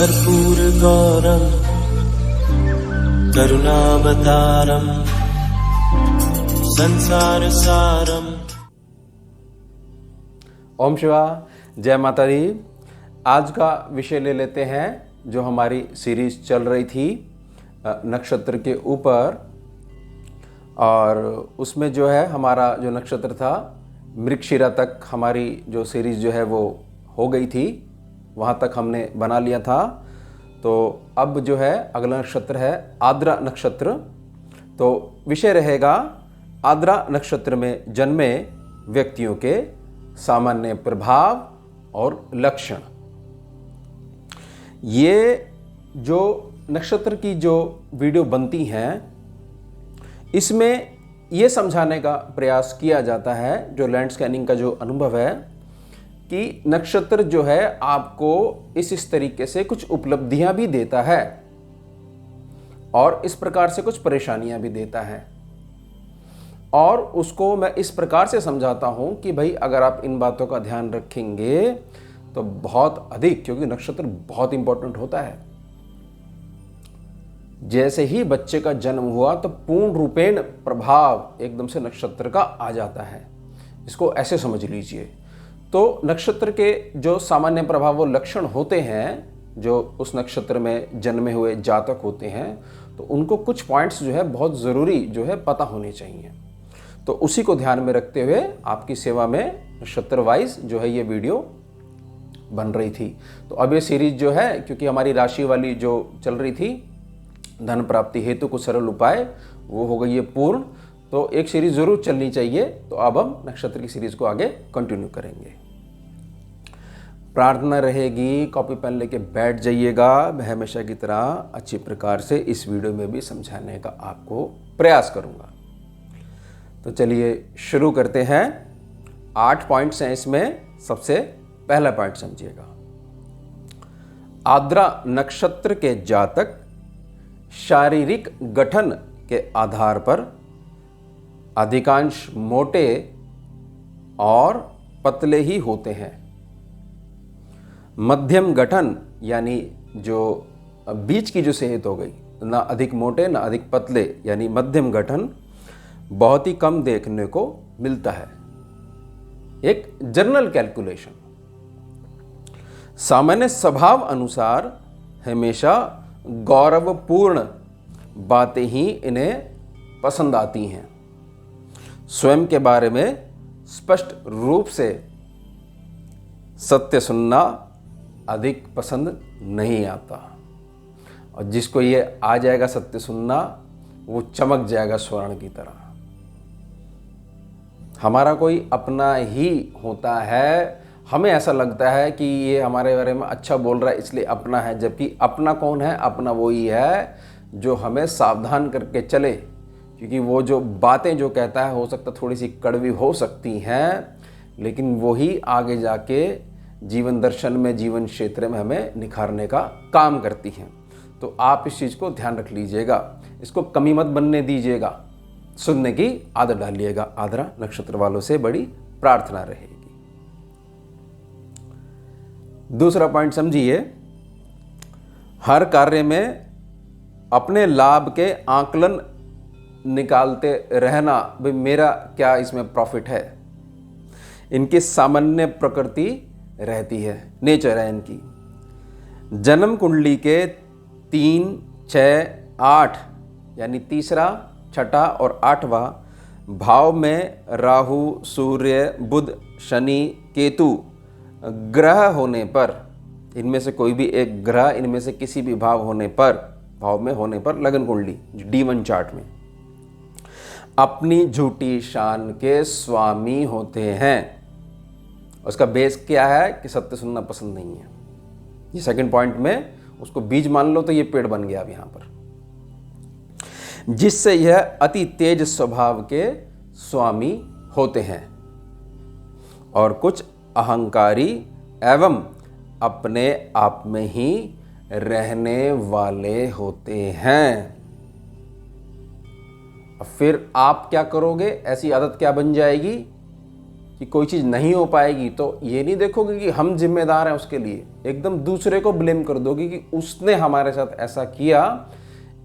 कर्पूरगौरं करुणावतारं संसारसारम्। ओम शिवा, जय माता दी। आज का विषय ले लेते हैं जो हमारी सीरीज चल रही थी नक्षत्र के ऊपर, और उसमें जो है हमारा जो नक्षत्र था मृगशिरा तक हमारी जो सीरीज जो है वो हो गई थी, वहाँ तक हमने बना लिया था। तो अब जो है अगला नक्षत्र है आद्रा नक्षत्र। तो विषय रहेगा आद्रा नक्षत्र में जन्मे व्यक्तियों के सामान्य प्रभाव और लक्षण। ये जो नक्षत्र की जो वीडियो बनती हैं, इसमें ये समझाने का प्रयास किया जाता है, जो लैंड स्कैनिंग का जो अनुभव है, कि नक्षत्र जो है आपको इस तरीके से कुछ उपलब्धियां भी देता है और इस प्रकार से कुछ परेशानियां भी देता है। और उसको मैं इस प्रकार से समझाता हूं कि भाई अगर आप इन बातों का ध्यान रखेंगे तो बहुत अधिक, क्योंकि नक्षत्र बहुत इंपॉर्टेंट होता है। जैसे ही बच्चे का जन्म हुआ तो पूर्ण रूपेण प्रभाव एकदम से नक्षत्र का आ जाता है। इसको ऐसे समझ लीजिए। तो नक्षत्र के जो सामान्य प्रभाव वो लक्षण होते हैं, जो उस नक्षत्र में जन्मे हुए जातक होते हैं, तो उनको कुछ पॉइंट्स जो है बहुत ज़रूरी जो है पता होने चाहिए। तो उसी को ध्यान में रखते हुए आपकी सेवा में नक्षत्र वाइज जो है ये वीडियो बन रही थी। तो अब ये सीरीज जो है, क्योंकि हमारी राशि वाली जो चल रही थी धन प्राप्ति हेतु कुछ सरल उपाय, वो हो गई है पूर्ण। तो एक सीरीज जरूर चलनी चाहिए। तो अब हम नक्षत्र की सीरीज को आगे कंटिन्यू करेंगे। प्रार्थना रहेगी, कॉपी पेन लेके बैठ जाइएगा। मैं हमेशा की तरह अच्छी प्रकार से इस वीडियो में भी समझाने का आपको प्रयास करूंगा। तो चलिए शुरू करते हैं। 8 पॉइंट्स हैं इसमें। सबसे पहला पॉइंट समझिएगा। आद्रा नक्षत्र के जातक शारीरिक गठन के आधार पर अधिकांश मोटे और पतले ही होते हैं। मध्यम गठन यानी जो बीच की जो सेहत हो गई, ना अधिक मोटे ना अधिक पतले, यानी मध्यम गठन बहुत ही कम देखने को मिलता है। एक जनरल कैलकुलेशन। सामान्य स्वभाव अनुसार हमेशा गौरवपूर्ण बातें ही इन्हें पसंद आती हैं। स्वयं के बारे में स्पष्ट रूप से सत्य सुनना अधिक पसंद नहीं आता, और जिसको ये आ जाएगा सत्य सुनना, वो चमक जाएगा स्वर्ण की तरह। हमारा कोई अपना ही होता है, हमें ऐसा लगता है कि ये हमारे बारे में अच्छा बोल रहा है इसलिए अपना है, जबकि अपना कौन है? अपना वही है जो हमें सावधान करके चले, क्योंकि वो जो बातें जो कहता है हो सकता थोड़ी सी कड़वी हो सकती हैं, लेकिन वही आगे जाके जीवन दर्शन में, जीवन क्षेत्र में हमें निखारने का काम करती हैं। तो आप इस चीज़ को ध्यान रख लीजिएगा, इसको कमी मत बनने दीजिएगा, सुनने की आदत डालिएगा। आद्रा नक्षत्र वालों से बड़ी प्रार्थना रहेगी। दूसरा पॉइंट समझिए। हर कार्य में अपने लाभ के आकलन निकालते रहना, भाई मेरा क्या इसमें प्रॉफिट है, इनकी सामान्य प्रकृति रहती है, नेचर है इनकी। जन्म कुंडली के 3, 6, 8 यानी तीसरा, छठा और 8वां भाव में राहु, सूर्य, बुध, शनि, केतु ग्रह होने पर, इनमें से कोई भी एक ग्रह इनमें से किसी भी भाव में होने पर लगन कुंडली D1 चार्ट में अपनी झूठी शान के स्वामी होते हैं। उसका बेस क्या है? कि सत्य सुनना पसंद नहीं है। ये सेकंड पॉइंट में उसको बीज मान लो, तो ये पेड़ बन गया अब यहां पर, जिससे यह अति तेज स्वभाव के स्वामी होते हैं और कुछ अहंकारी एवं अपने आप में ही रहने वाले होते हैं। अब फिर आप क्या करोगे? ऐसी आदत क्या बन जाएगी कि कोई चीज़ नहीं हो पाएगी तो ये नहीं देखोगे कि हम जिम्मेदार हैं उसके लिए, एकदम दूसरे को ब्लेम कर दोगे कि उसने हमारे साथ ऐसा किया,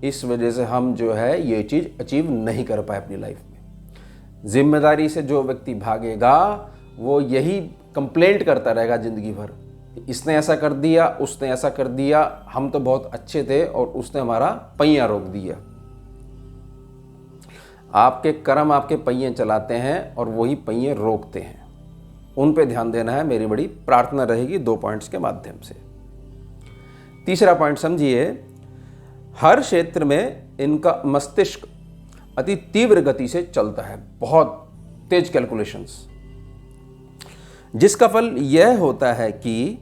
इस वजह से हम जो है ये चीज़ अचीव नहीं कर पाए अपनी लाइफ में। जिम्मेदारी से जो व्यक्ति भागेगा वो यही कंप्लेंट करता रहेगा ज़िंदगी भर, इसने ऐसा कर दिया, उसने ऐसा कर दिया, हम तो बहुत अच्छे थे और उसने हमारा पहिया रोक दिया। आपके कर्म आपके पहिए चलाते हैं और वही पहिए रोकते हैं, उन पे ध्यान देना है, मेरी बड़ी प्रार्थना रहेगी 2 पॉइंट्स के माध्यम से। तीसरा पॉइंट समझिए, हर क्षेत्र में इनका मस्तिष्क अति तीव्र गति से चलता है, बहुत तेज कैलकुलेशंस, जिसका फल यह होता है कि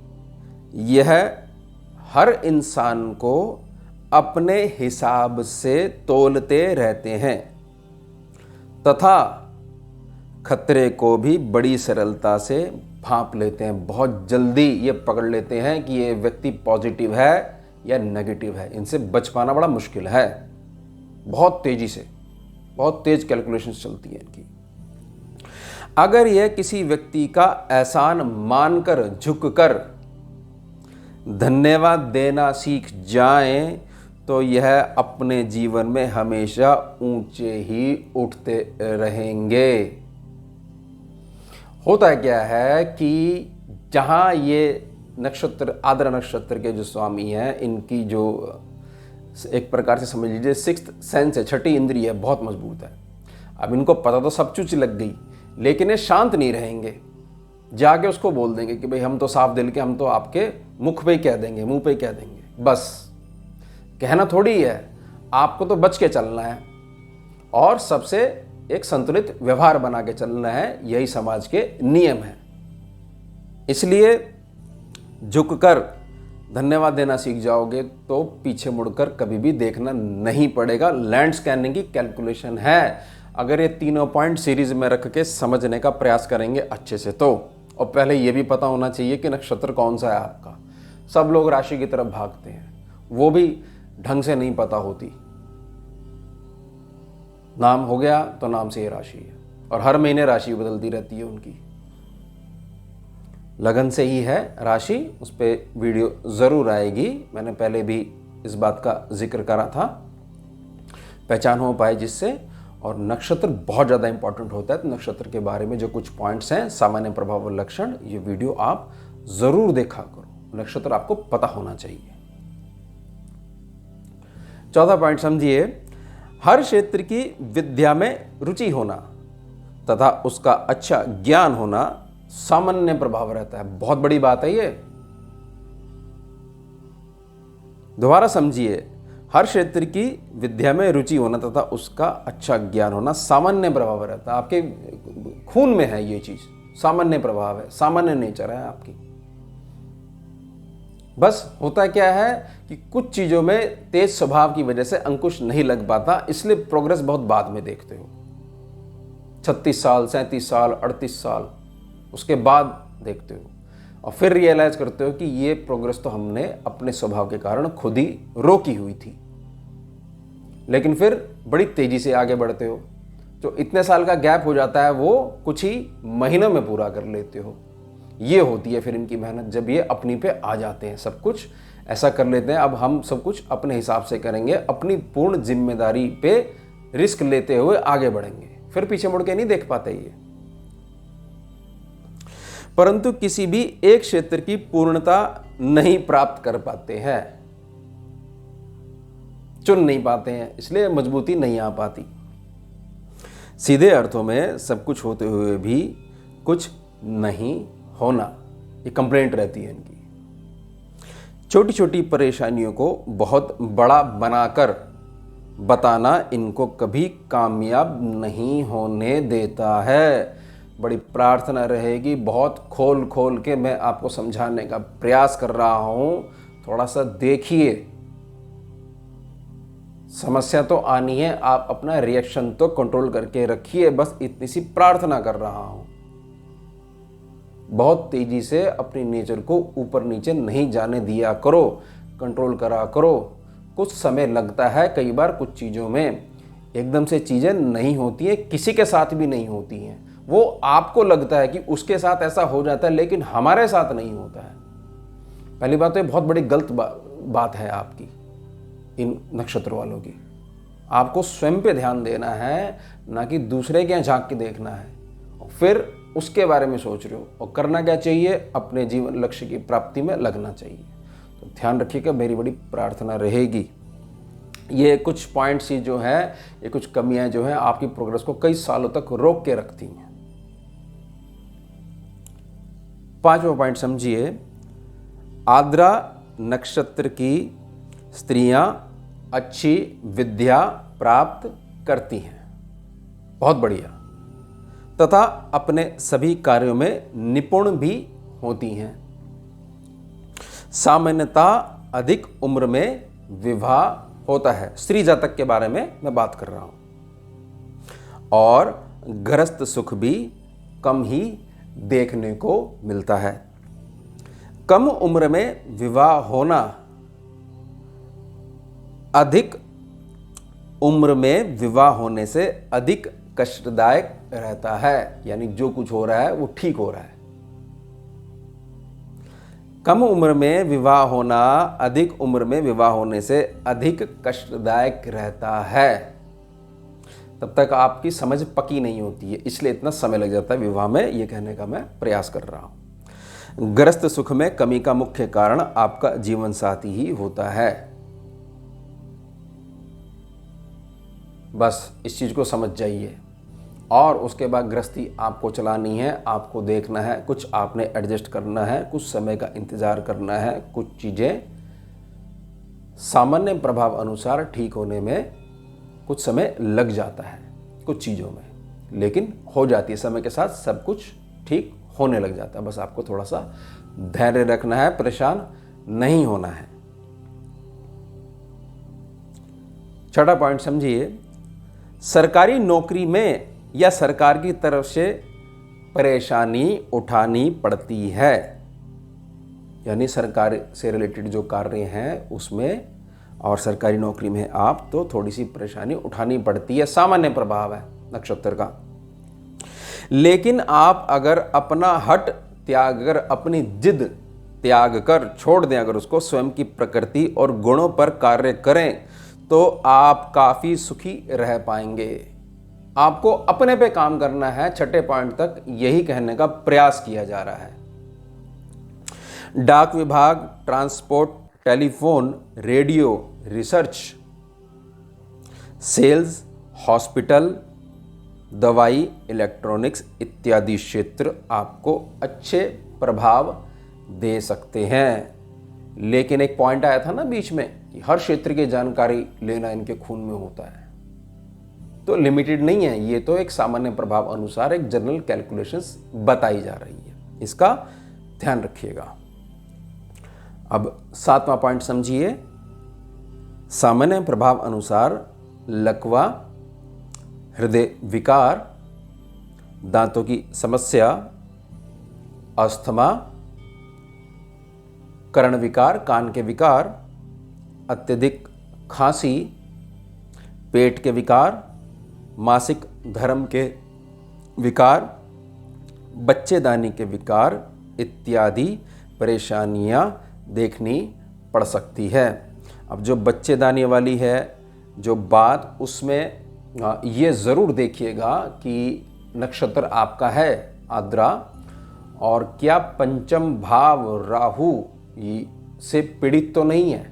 यह हर इंसान को अपने हिसाब से तौलते रहते हैं तथा खतरे को भी बड़ी सरलता से भांप लेते हैं। बहुत जल्दी ये पकड़ लेते हैं कि ये व्यक्ति पॉजिटिव है या नेगेटिव है, इनसे बच पाना बड़ा मुश्किल है। बहुत तेजी से, बहुत तेज कैलकुलेशंस चलती है इनकी। अगर यह किसी व्यक्ति का एहसान मानकर झुककर धन्यवाद देना सीख जाएं तो यह अपने जीवन में हमेशा ऊंचे ही उठते रहेंगे। होता क्या है कि जहां ये नक्षत्र, आद्रा नक्षत्र के जो स्वामी हैं, इनकी जो एक प्रकार से समझ लीजिए 6th सेंस है, 6ठी इंद्रिय है, बहुत मजबूत है। अब इनको पता तो सब चीज लग गई, लेकिन ये शांत नहीं रहेंगे, जाके उसको बोल देंगे कि भाई हम तो साफ दिल के, हम तो आपके मुख पे ही कह देंगे, मुंह पे ही कह देंगे। बस कहना थोड़ी है, आपको तो बच के चलना है और सबसे एक संतुलित व्यवहार बना के चलना है, यही समाज के नियम है। इसलिए झुककर धन्यवाद देना सीख जाओगे तो पीछे मुड़कर कभी भी देखना नहीं पड़ेगा। लैंड स्कैनिंग की कैलकुलेशन है, अगर ये तीनों पॉइंट सीरीज में रख के समझने का प्रयास करेंगे अच्छे से तो। और पहले ये भी पता होना चाहिए कि नक्षत्र कौन सा है आपका। सब लोग राशि की तरफ भागते हैं, वो भी ढंग से नहीं पता होती। नाम हो गया तो नाम से ये राशि है, और हर महीने राशि बदलती रहती है उनकी। लगन से ही है राशि, उस पर वीडियो ज़रूर आएगी। मैंने पहले भी इस बात का जिक्र करा था, पहचान हो पाए जिससे। और नक्षत्र बहुत ज़्यादा इंपॉर्टेंट होता है, तो नक्षत्र के बारे में जो कुछ पॉइंट्स हैं, सामान्य प्रभाव और लक्षण, ये वीडियो आप ज़रूर देखा करो। नक्षत्र आपको पता होना चाहिए। चौथा पॉइंट समझिए, हर क्षेत्र की विद्या में रुचि होना तथा उसका अच्छा ज्ञान होना सामान्य प्रभाव रहता है। बहुत बड़ी बात है ये, दोबारा समझिए। हर क्षेत्र की विद्या में रुचि होना तथा उसका अच्छा ज्ञान होना सामान्य प्रभाव रहता है। आपके खून में है ये चीज, सामान्य प्रभाव है, सामान्य नेचर है आपकी। बस होता क्या है कि कुछ चीजों में तेज स्वभाव की वजह से अंकुश नहीं लग पाता, इसलिए प्रोग्रेस बहुत बाद में देखते हो। 36 साल, 37 साल, 38 साल उसके बाद देखते हो, और फिर रियलाइज करते हो कि ये प्रोग्रेस तो हमने अपने स्वभाव के कारण खुद ही रोकी हुई थी। लेकिन फिर बड़ी तेजी से आगे बढ़ते हो, जो इतने साल का गैप हो जाता है वो कुछ ही महीनों में पूरा कर लेते हो। ये होती है फिर इनकी मेहनत, जब ये अपनी पे आ जाते हैं, सब कुछ ऐसा कर लेते हैं, अब हम सब कुछ अपने हिसाब से करेंगे, अपनी पूर्ण जिम्मेदारी पे रिस्क लेते हुए आगे बढ़ेंगे, फिर पीछे मुड़ के नहीं देख पाते ये। परंतु किसी भी एक क्षेत्र की पूर्णता नहीं प्राप्त कर पाते हैं, चुन नहीं पाते हैं, इसलिए मजबूती नहीं आ पाती। सीधे अर्थों में सब कुछ होते हुए भी कुछ नहीं होना, ये कंप्लेंट रहती है इनकी। छोटी छोटी परेशानियों को बहुत बड़ा बनाकर बताना इनको कभी कामयाब नहीं होने देता है। बड़ी प्रार्थना रहेगी, बहुत खोल खोल के मैं आपको समझाने का प्रयास कर रहा हूं, थोड़ा सा देखिए। समस्या तो आनी है, आप अपना रिएक्शन तो कंट्रोल करके रखिए, बस इतनी सी प्रार्थना कर रहा हूं। बहुत तेजी से अपनी नेचर को ऊपर नीचे नहीं जाने दिया करो, कंट्रोल करा करो। कुछ समय लगता है कई बार कुछ चीज़ों में, एकदम से चीज़ें नहीं होती हैं, किसी के साथ भी नहीं होती हैं। वो आपको लगता है कि उसके साथ ऐसा हो जाता है, लेकिन हमारे साथ नहीं होता है। पहली बात तो ये बहुत बड़ी गलत बात है आपकी, इन नक्षत्र वालों की। आपको स्वयं पे ध्यान देना है, ना कि दूसरे के यहाँ झांक के देखना है और फिर उसके बारे में सोच रहे हो। और करना क्या चाहिए, अपने जीवन लक्ष्य की प्राप्ति में लगना चाहिए। तो ध्यान रखिएगा, मेरी बड़ी प्रार्थना रहेगी। ये कुछ पॉइंट्स ही जो है, ये कुछ कमियां जो हैं आपकी प्रोग्रेस को कई सालों तक रोक के रखती हैं। 5वां पॉइंट समझिए, आद्रा नक्षत्र की स्त्रियां अच्छी विद्या प्राप्त करती हैं, बहुत बढ़िया, तथा अपने सभी कार्यों में निपुण भी होती हैं। सामान्यतः अधिक उम्र में विवाह होता है, स्त्री जातक के बारे में मैं बात कर रहा हूं, और गृहस्थ सुख भी कम ही देखने को मिलता है। कम उम्र में विवाह होना अधिक उम्र में विवाह होने से अधिक कष्टदायक रहता है, यानी जो कुछ हो रहा है वो ठीक हो रहा है। कम उम्र में विवाह होना अधिक उम्र में विवाह होने से अधिक कष्टदायक रहता है। तब तक आपकी समझ पकी नहीं होती है, इसलिए इतना समय लग जाता है विवाह में, ये कहने का मैं प्रयास कर रहा हूं। गृहस्थ सुख में कमी का मुख्य कारण आपका जीवन साथी ही होता है। बस इस चीज को समझ जाइए, और उसके बाद गृहस्थी आपको चलानी है, आपको देखना है, कुछ आपने एडजस्ट करना है, कुछ समय का इंतजार करना है। कुछ चीजें सामान्य प्रभाव अनुसार ठीक होने में कुछ समय लग जाता है कुछ चीजों में, लेकिन हो जाती है समय के साथ, सब कुछ ठीक होने लग जाता है। बस आपको थोड़ा सा धैर्य रखना है, परेशान नहीं होना है। 6वां पॉइंट समझिए, सरकारी नौकरी में या सरकार की तरफ से परेशानी उठानी पड़ती है, यानी सरकार से रिलेटेड जो कार्य हैं उसमें और सरकारी नौकरी में आप, तो थोड़ी सी परेशानी उठानी पड़ती है, सामान्य प्रभाव है नक्षत्र का। लेकिन आप अगर अपना हट त्याग कर, अपनी जिद त्याग कर छोड़ दें, अगर उसको, स्वयं की प्रकृति और गुणों पर कार्य करें, तो आप काफी सुखी रह पाएंगे। आपको अपने पे काम करना है। 6ठे पॉइंट तक यही कहने का प्रयास किया जा रहा है। डाक विभाग, transport, telephone, radio, research, sales, hospital, दवाई, इलेक्ट्रॉनिक्स इत्यादि क्षेत्र आपको अच्छे प्रभाव दे सकते हैं। लेकिन एक पॉइंट आया था ना बीच में कि हर क्षेत्र की जानकारी लेना इनके खून में होता है, तो लिमिटेड नहीं है। ये तो एक सामान्य प्रभाव अनुसार एक जनरल कैलकुलेशंस बताई जा रही है, इसका ध्यान रखिएगा। अब 7वां पॉइंट समझिए, सामान्य प्रभाव अनुसार लकवा, हृदय विकार, दांतों की समस्या, अस्थमा, कर्ण विकार, कान के विकार, अत्यधिक खांसी, पेट के विकार, मासिक धर्म के विकार, बच्चेदानी के विकार इत्यादि परेशानियां देखनी पड़ सकती है। अब जो बच्चेदानी वाली है जो बात, उसमें ये ज़रूर देखिएगा कि नक्षत्र आपका है आद्रा, और क्या पंचम भाव राहु से पीड़ित तो नहीं है,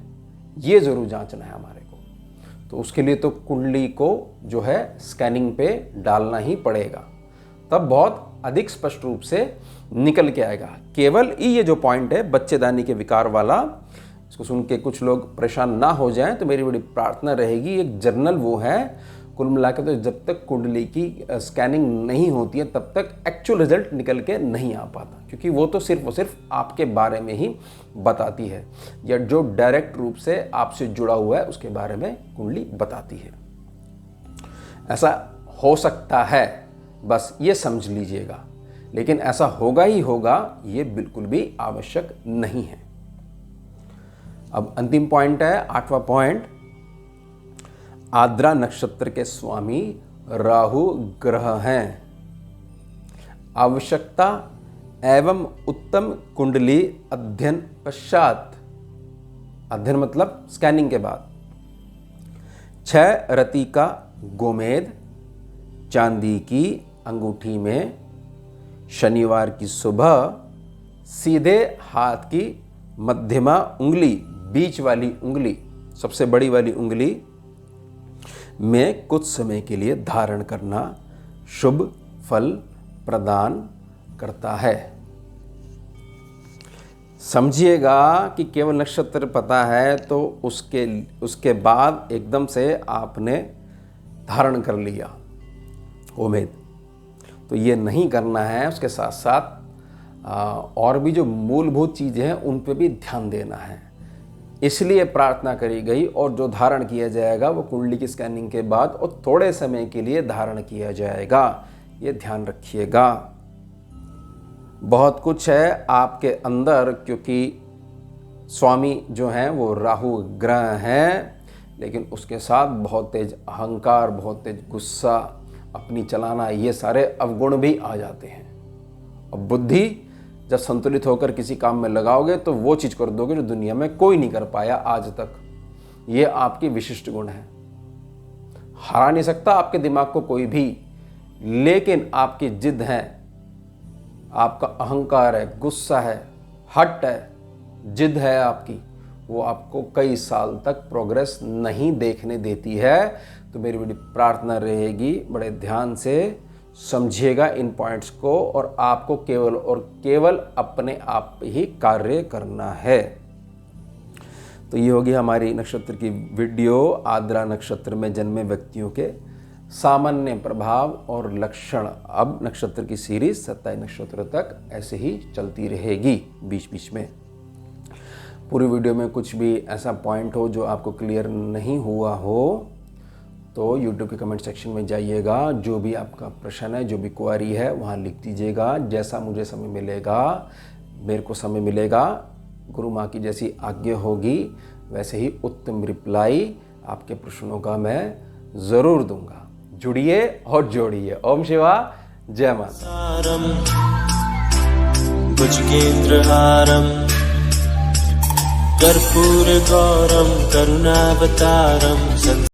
ये ज़रूर जांचना है हमारे को। तो उसके लिए तो कुंडली को जो है स्कैनिंग पे डालना ही पड़ेगा, तब बहुत अधिक स्पष्ट रूप से निकल के आएगा। केवल ये जो पॉइंट है बच्चेदानी के विकार वाला, इसको सुन के कुछ लोग परेशान ना हो जाएं, तो मेरी बड़ी प्रार्थना रहेगी, एक जर्नल वो है। कुल मिला के तो जब तक कुंडली की स्कैनिंग नहीं होती है तब तक एक्चुअल रिजल्ट निकल के नहीं आ पाता, क्योंकि वो तो सिर्फ और सिर्फ आपके बारे में ही बताती है, या जो डायरेक्ट रूप से आपसे जुड़ा हुआ है उसके बारे में कुंडली बताती है। ऐसा हो सकता है, बस ये समझ लीजिएगा, लेकिन ऐसा होगा ही होगा ये बिल्कुल भी आवश्यक नहीं है। अब अंतिम पॉइंट है 8वां पॉइंट, आद्रा नक्षत्र के स्वामी राहु ग्रह हैं। आवश्यकता एवं उत्तम कुंडली अध्ययन पश्चात, अध्ययन मतलब स्कैनिंग के बाद। 6 रति का गोमेद चांदी की अंगूठी में शनिवार की सुबह सीधे हाथ की मध्यमा उंगली, बीच वाली उंगली, सबसे बड़ी वाली उंगली में कुछ समय के लिए धारण करना शुभ फल प्रदान करता है। समझिएगा कि केवल नक्षत्र पता है तो उसके बाद एकदम से आपने धारण कर लिया उम्मीद, तो ये नहीं करना है। उसके साथ साथ और भी जो मूलभूत चीज़ें हैं उन पे भी ध्यान देना है। इसलिए प्रार्थना करी गई और जो धारण किया जाएगा वो कुंडली की स्कैनिंग के बाद और थोड़े समय के लिए धारण किया जाएगा, ये ध्यान रखिएगा। बहुत कुछ है आपके अंदर, क्योंकि स्वामी जो हैं वो राहु ग्रह हैं, लेकिन उसके साथ बहुत तेज अहंकार, बहुत तेज गुस्सा, अपनी चलाना, ये सारे अवगुण भी आ जाते हैं। और बुद्धि जब संतुलित होकर किसी काम में लगाओगे तो वो चीज़ कर दोगे जो दुनिया में कोई नहीं कर पाया आज तक। ये आपकी विशिष्ट गुण है। हरा नहीं सकता आपके दिमाग को कोई भी, लेकिन आपकी जिद है, आपका अहंकार है, गुस्सा है, हट है, जिद है आपकी, वो आपको कई साल तक प्रोग्रेस नहीं देखने देती है। तो मेरी बड़ी प्रार्थना रहेगी, बड़े ध्यान से समझिएगा इन पॉइंट्स को, और आपको केवल और केवल अपने आप ही कार्य करना है। तो ये होगी हमारी नक्षत्र की वीडियो। आद्रा नक्षत्र में जन्मे व्यक्तियों के सामान्य प्रभाव और लक्षण। अब नक्षत्र की सीरीज 27 नक्षत्र तक ऐसे ही चलती रहेगी बीच बीच में। पूरी वीडियो में कुछ भी ऐसा पॉइंट हो जो आपको क्लियर नहीं हुआ हो तो YouTube के कमेंट सेक्शन में जाइएगा। जो भी आपका प्रश्न है, जो भी क्वेरी है, वहाँ लिख दीजिएगा। जैसा मुझे समय मिलेगा, मेरे को समय मिलेगा, गुरु माँ की जैसी आज्ञा होगी, वैसे ही उत्तम रिप्लाई आपके प्रश्नों का मैं ज़रूर दूंगा। जुड़िए और जोड़िए। ओम शिवा, जय माता। सारम भुजगेन्द्रहारम कर्पूर गौरम करुणावतारम